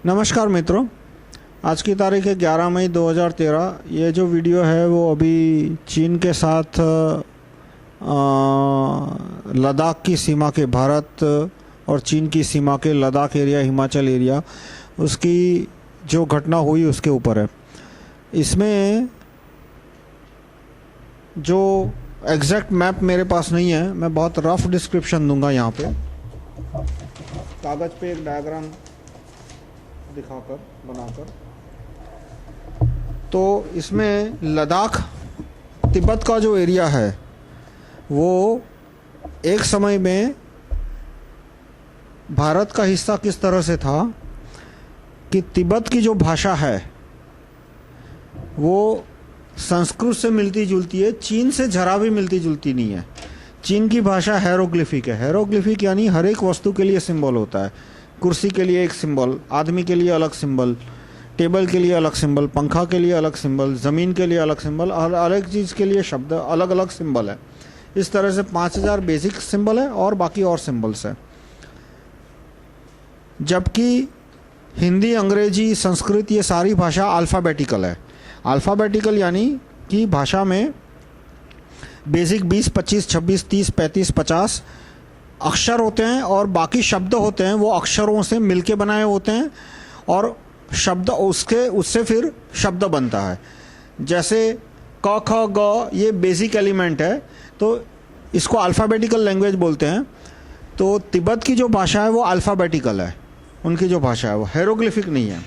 नमस्कार मित्रों, आज की तारीख है 11 मई 2013। ये जो वीडियो है वो अभी चीन के साथ लद्दाख की सीमा के, भारत और चीन की सीमा के लद्दाख एरिया, हिमाचल एरिया, उसकी जो घटना हुई उसके ऊपर है। इसमें जो एग्जैक्ट मैप मेरे पास नहीं है, मैं बहुत रफ डिस्क्रिप्शन दूंगा यहाँ पे, कागज़ पे एक डायग्राम दिखाकर, बनाकर। तो इसमें लद्दाख, तिब्बत का जो एरिया है वो एक समय में भारत का हिस्सा किस तरह से था कि तिब्बत की जो भाषा है वो संस्कृत से मिलती जुलती है, चीन से जरा भी मिलती जुलती नहीं है। चीन की भाषा हेरोग्लिफिक है। हेरोग्लिफिक यानी हर एक वस्तु के लिए सिंबल होता है। कुर्सी के लिए एक सिंबल, आदमी के लिए अलग सिंबल, टेबल के लिए अलग सिंबल, पंखा के लिए अलग सिंबल, ज़मीन के लिए अलग सिंबल, और अलग चीज़ के लिए शब्द अलग अलग सिंबल है। इस तरह से 5000 बेसिक सिंबल है और बाकी और सिंबल्स है। जबकि हिंदी, अंग्रेजी, संस्कृत, ये सारी भाषा अल्फ़ाबेटिकल है। अल्फ़ाबेटिकल यानी कि भाषा में बेसिक 20, 25, 26, 30, 35, 50 अक्षर होते हैं और बाकी शब्द होते हैं वो अक्षरों से मिलके बनाए होते हैं, और शब्द उससे फिर शब्द बनता है। जैसे क, ख, ग, ये बेसिक एलिमेंट है, तो इसको अल्फ़ाबेटिकल लैंग्वेज बोलते हैं। तो तिब्बत की जो भाषा है वो अल्फ़ाबेटिकल है, उनकी जो भाषा है वो हेरोग्लिफिक नहीं है।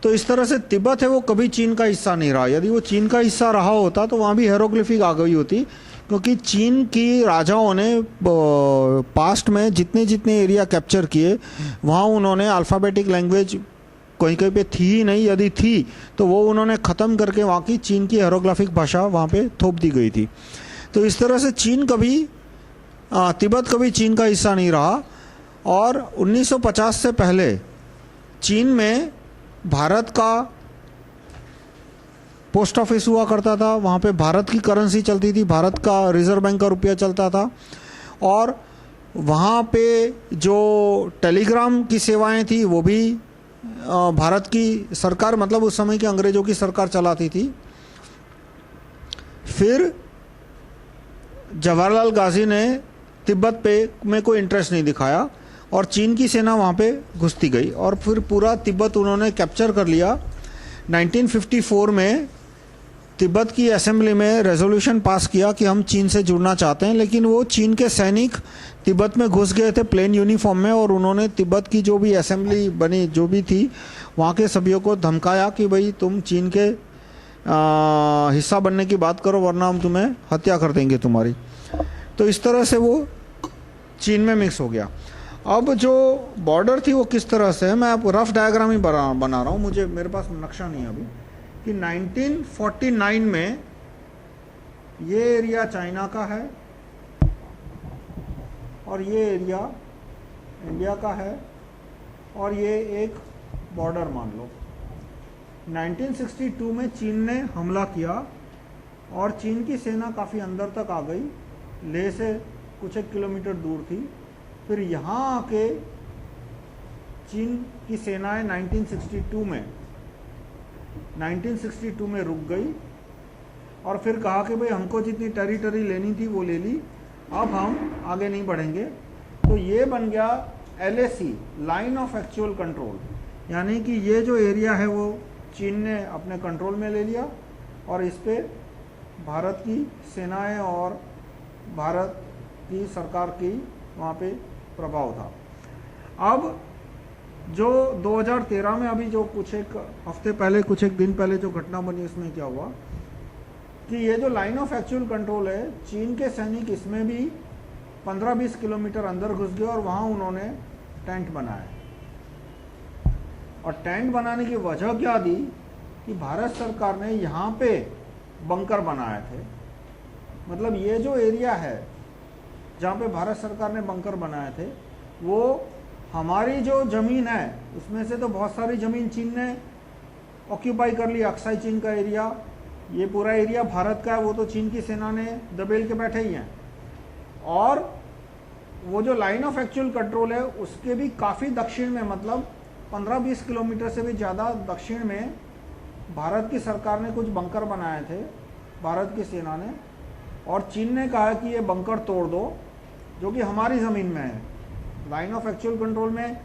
तो इस तरह से तिब्बत है वो कभी चीन का हिस्सा नहीं रहा। यदि वो चीन का हिस्सा रहा होता तो वहाँ भी हेरोग्लिफिक आ गई होती, क्योंकि चीन की राजाओं ने पास्ट में जितने जितने एरिया कैप्चर किए वहाँ उन्होंने अल्फ़ाबेटिक लैंग्वेज कहीं कहीं पे थी ही नहीं, यदि थी तो वो उन्होंने ख़त्म करके वहाँ की चीन की हेरोग्लिफिक भाषा वहाँ पे थोप दी गई थी। तो इस तरह से तिब्बत कभी चीन का हिस्सा नहीं रहा। और 1950 से पहले चीन में भारत का पोस्ट ऑफिस हुआ करता था, वहाँ पे भारत की करेंसी चलती थी, भारत का रिजर्व बैंक का रुपया चलता था, और वहाँ पे जो टेलीग्राम की सेवाएं थी वो भी भारत की सरकार, मतलब उस समय की अंग्रेज़ों की सरकार चलाती थी। फिर जवाहरलाल गाजी ने तिब्बत पे में कोई इंटरेस्ट नहीं दिखाया और चीन की सेना वहाँ पे घुसती गई और फिर पूरा तिब्बत उन्होंने कैप्चर कर लिया। 1954 में तिब्बत की असेंबली में रेजोल्यूशन पास किया कि हम चीन से जुड़ना चाहते हैं, लेकिन वो चीन के सैनिक तिब्बत में घुस गए थे प्लेन यूनिफॉर्म में, और उन्होंने तिब्बत की जो भी असेंबली बनी, जो भी थी, वहाँ के सभ्यों को धमकाया कि भाई तुम चीन के हिस्सा बनने की बात करो वरना हम तुम्हें हत्या कर देंगे तुम्हारी। तो इस तरह से वो चीन में मिक्स हो गया। अब जो बॉर्डर थी वो किस तरह से है, मैं आपको रफ डायग्राम ही बना रहा हूँ, मेरे पास नक्शा नहीं है अभी। कि 1949 में ये एरिया चाइना का है और ये एरिया इंडिया का है, और ये एक बॉर्डर मान लो। 1962 में चीन ने हमला किया और चीन की सेना काफ़ी अंदर तक आ गई, लेह से कुछ एक किलोमीटर दूर थी। फिर यहाँ आके चीन की सेनाएं 1962 में रुक गई और फिर कहा कि भाई हमको जितनी टेरिटरी लेनी थी वो ले ली, अब हम आगे नहीं बढ़ेंगे। तो ये बन गया LAC, line of actual control, यानी कि ये जो एरिया है वो चीन ने अपने कंट्रोल में ले लिया और इस पे भारत की सेनाएं और भारत की सरकार की वहाँ पे प्रभाव था। अब जो 2013 में अभी जो कुछ एक हफ्ते पहले, कुछ एक दिन पहले जो घटना बनी, उसमें क्या हुआ कि ये जो लाइन ऑफ एक्चुअल कंट्रोल है, चीन के सैनिक इसमें भी 15-20 किलोमीटर अंदर घुस गए और वहाँ उन्होंने टेंट बनाए। और टेंट बनाने की वजह क्या दी कि भारत सरकार ने यहाँ पे बंकर बनाए थे। मतलब ये जो एरिया है जहाँ पे भारत सरकार ने बंकर बनाए थे, वो हमारी जो ज़मीन है उसमें से तो बहुत सारी ज़मीन चीन ने ऑक्यूपाई कर ली। अक्साई चीन का एरिया, ये पूरा एरिया भारत का है, वो तो चीन की सेना ने दबेल के बैठे ही हैं। और वो जो लाइन ऑफ एक्चुअल कंट्रोल है उसके भी काफ़ी दक्षिण में, मतलब 15-20 किलोमीटर से भी ज़्यादा दक्षिण में भारत की सरकार ने कुछ बंकर बनाए थे, भारत की सेना ने, और चीन ने कहा कि ये बंकर तोड़ दो जो कि हमारी ज़मीन में है। लाइन ऑफ एक्चुअल कंट्रोल में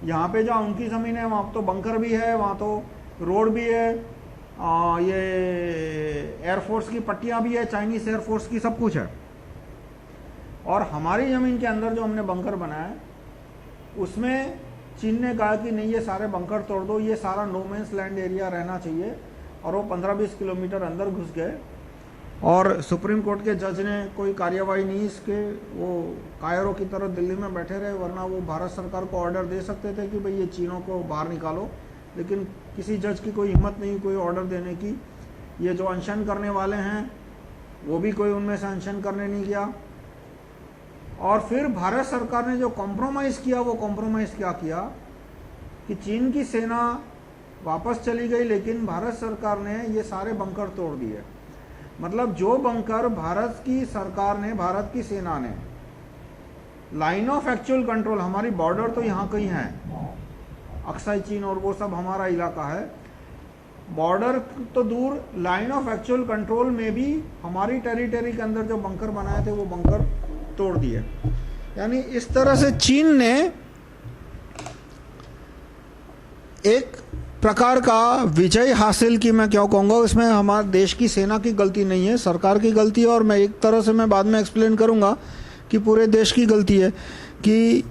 यहाँ पे जहाँ उनकी ज़मीन है वहाँ तो बंकर भी है, वहाँ तो रोड भी है, ये एयरफोर्स की पट्टियाँ भी है, चाइनीज़ एयरफोर्स की, सब कुछ है। और हमारी ज़मीन के अंदर जो हमने बंकर बनाया उसमें चीन ने कहा कि नहीं, ये सारे बंकर तोड़ दो, ये सारा नो मैंस लैंड एरिया रहना चाहिए। और वो 15-20 किलोमीटर अंदर घुस गए और सुप्रीम कोर्ट के जज ने कोई कार्यवाही नहीं इसके, वो कायरों की तरह दिल्ली में बैठे रहे, वरना वो भारत सरकार को ऑर्डर दे सकते थे कि भाई ये चीनों को बाहर निकालो, लेकिन किसी जज की कोई हिम्मत नहीं कोई ऑर्डर देने की। ये जो अनशन करने वाले हैं वो भी कोई उनमें से अनशन करने नहीं गया। और फिर भारत सरकार ने जो कॉम्प्रोमाइज़ किया, वो कॉम्प्रोमाइज़ क्या किया कि चीन की सेना वापस चली गई, लेकिन भारत सरकार ने ये सारे बंकर तोड़ दिए। मतलब जो बंकर भारत की सरकार ने, भारत की सेना ने, लाइन ऑफ एक्चुअल कंट्रोल, हमारी बॉर्डर तो यहाँ कहीं है, अक्साई चीन और वो सब हमारा इलाका है, बॉर्डर तो दूर, लाइन ऑफ एक्चुअल कंट्रोल में भी हमारी टेरिटरी के अंदर जो बंकर बनाए थे वो बंकर तोड़ दिए। यानी इस तरह से चीन ने एक प्रकार का विजय हासिल की, मैं क्या कहूँगा, उसमें हमारे देश की सेना की गलती नहीं है, सरकार की गलती है। और मैं एक तरह से मैं बाद में एक्सप्लेन करूँगा कि पूरे देश की गलती है कि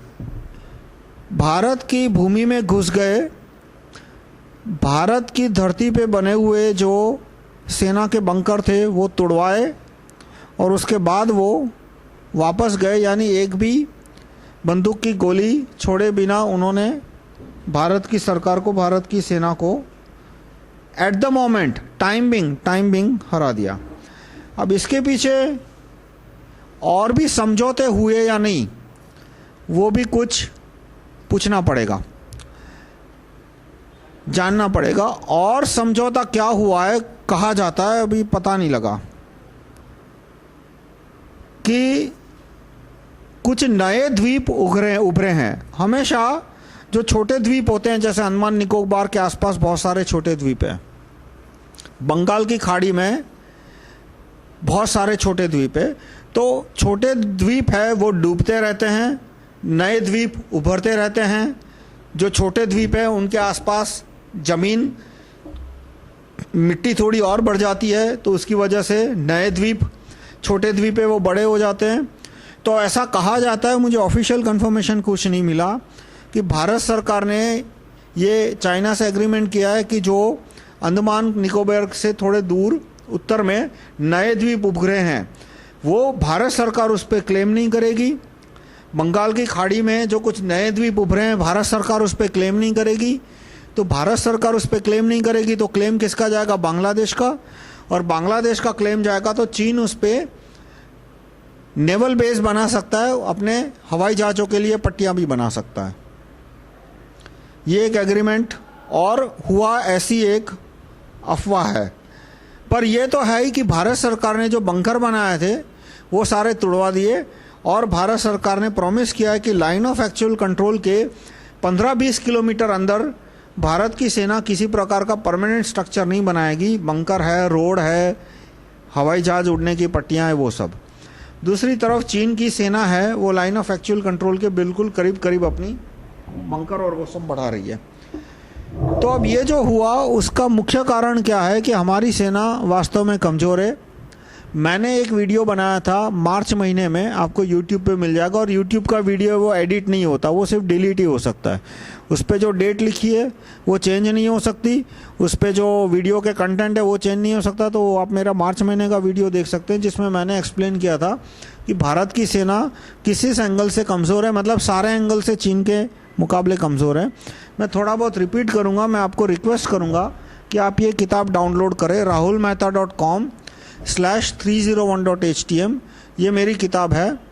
भारत की भूमि में घुस गए, भारत की धरती पे बने हुए जो सेना के बंकर थे वो तुड़वाए और उसके बाद वो वापस गए। यानी एक भी बंदूक की गोली छोड़े बिना उन्होंने भारत की सरकार को, भारत की सेना को at the moment time being हरा दिया। अब इसके पीछे और भी समझौते हुए या नहीं, वो भी कुछ पूछना पड़ेगा, जानना पड़ेगा। और समझौता क्या हुआ है, कहा जाता है, अभी पता नहीं लगा, कि कुछ नए द्वीप उभरे हैं। हमेशा जो छोटे द्वीप होते हैं, जैसे अंडमान निकोबार के आसपास बहुत सारे छोटे द्वीप हैं, बंगाल की खाड़ी में बहुत सारे छोटे द्वीप है, तो छोटे द्वीप है वो डूबते रहते हैं, नए द्वीप उभरते रहते हैं। जो छोटे द्वीप है उनके आसपास जमीन, मिट्टी थोड़ी और बढ़ जाती है, तो उसकी वजह से नए द्वीप, छोटे द्वीप है वो बड़े हो जाते हैं। तो ऐसा कहा जाता है, मुझे ऑफिशियल कंफर्मेशन कुछ नहीं मिला, कि भारत सरकार ने ये चाइना से एग्रीमेंट किया है कि जो अंडमान निकोबार से थोड़े दूर उत्तर में नए द्वीप उभरे हैं वो भारत सरकार उस पर क्लेम नहीं करेगी। बंगाल की खाड़ी में जो कुछ नए द्वीप उभरे हैं भारत सरकार उस पर क्लेम नहीं करेगी। तो भारत सरकार उस पर क्लेम नहीं करेगी तो क्लेम किसका जाएगा? बांग्लादेश का। और बांग्लादेश का क्लेम जाएगा तो चीन उस पर नेवल बेस बना सकता है, अपने हवाई जहाज़ों के लिए पट्टियां भी बना सकता है। ये एक एग्रीमेंट और हुआ, ऐसी एक अफवाह है। पर यह तो है ही कि भारत सरकार ने जो बंकर बनाए थे वो सारे तुड़वा दिए और भारत सरकार ने प्रॉमिस किया है कि लाइन ऑफ एक्चुअल कंट्रोल के 15-20 किलोमीटर अंदर भारत की सेना किसी प्रकार का परमानेंट स्ट्रक्चर नहीं बनाएगी। बंकर है, रोड है, हवाई जहाज उड़ने की पट्टियां हैं, वो सब। दूसरी तरफ चीन की सेना है वो लाइन ऑफ एक्चुअल कंट्रोल के बिल्कुल करीब करीब अपनी बंकर और वो सब बढ़ा रही है। तो अब ये जो हुआ उसका मुख्य कारण क्या है कि हमारी सेना वास्तव में कमज़ोर है। मैंने एक वीडियो बनाया था मार्च महीने में, आपको YouTube पे मिल जाएगा। और YouTube का वीडियो वो एडिट नहीं होता, वो सिर्फ डिलीट ही हो सकता है। उस पर जो डेट लिखी है वो चेंज नहीं हो सकती, उस पर जो वीडियो के कंटेंट है वो चेंज नहीं हो सकता। तो आप मेरा मार्च महीने का वीडियो देख सकते हैं जिसमें मैंने एक्सप्लेन किया था कि भारत की सेना किस एंगल से कमज़ोर है, मतलब सारे एंगल से चीन के मुकाबले कमज़ोर है। मैं थोड़ा बहुत रिपीट करूँगा। मैं आपको रिक्वेस्ट करूँगा कि आप ये किताब डाउनलोड करें, rahulmehta.com/301.htm। ये मेरी किताब है।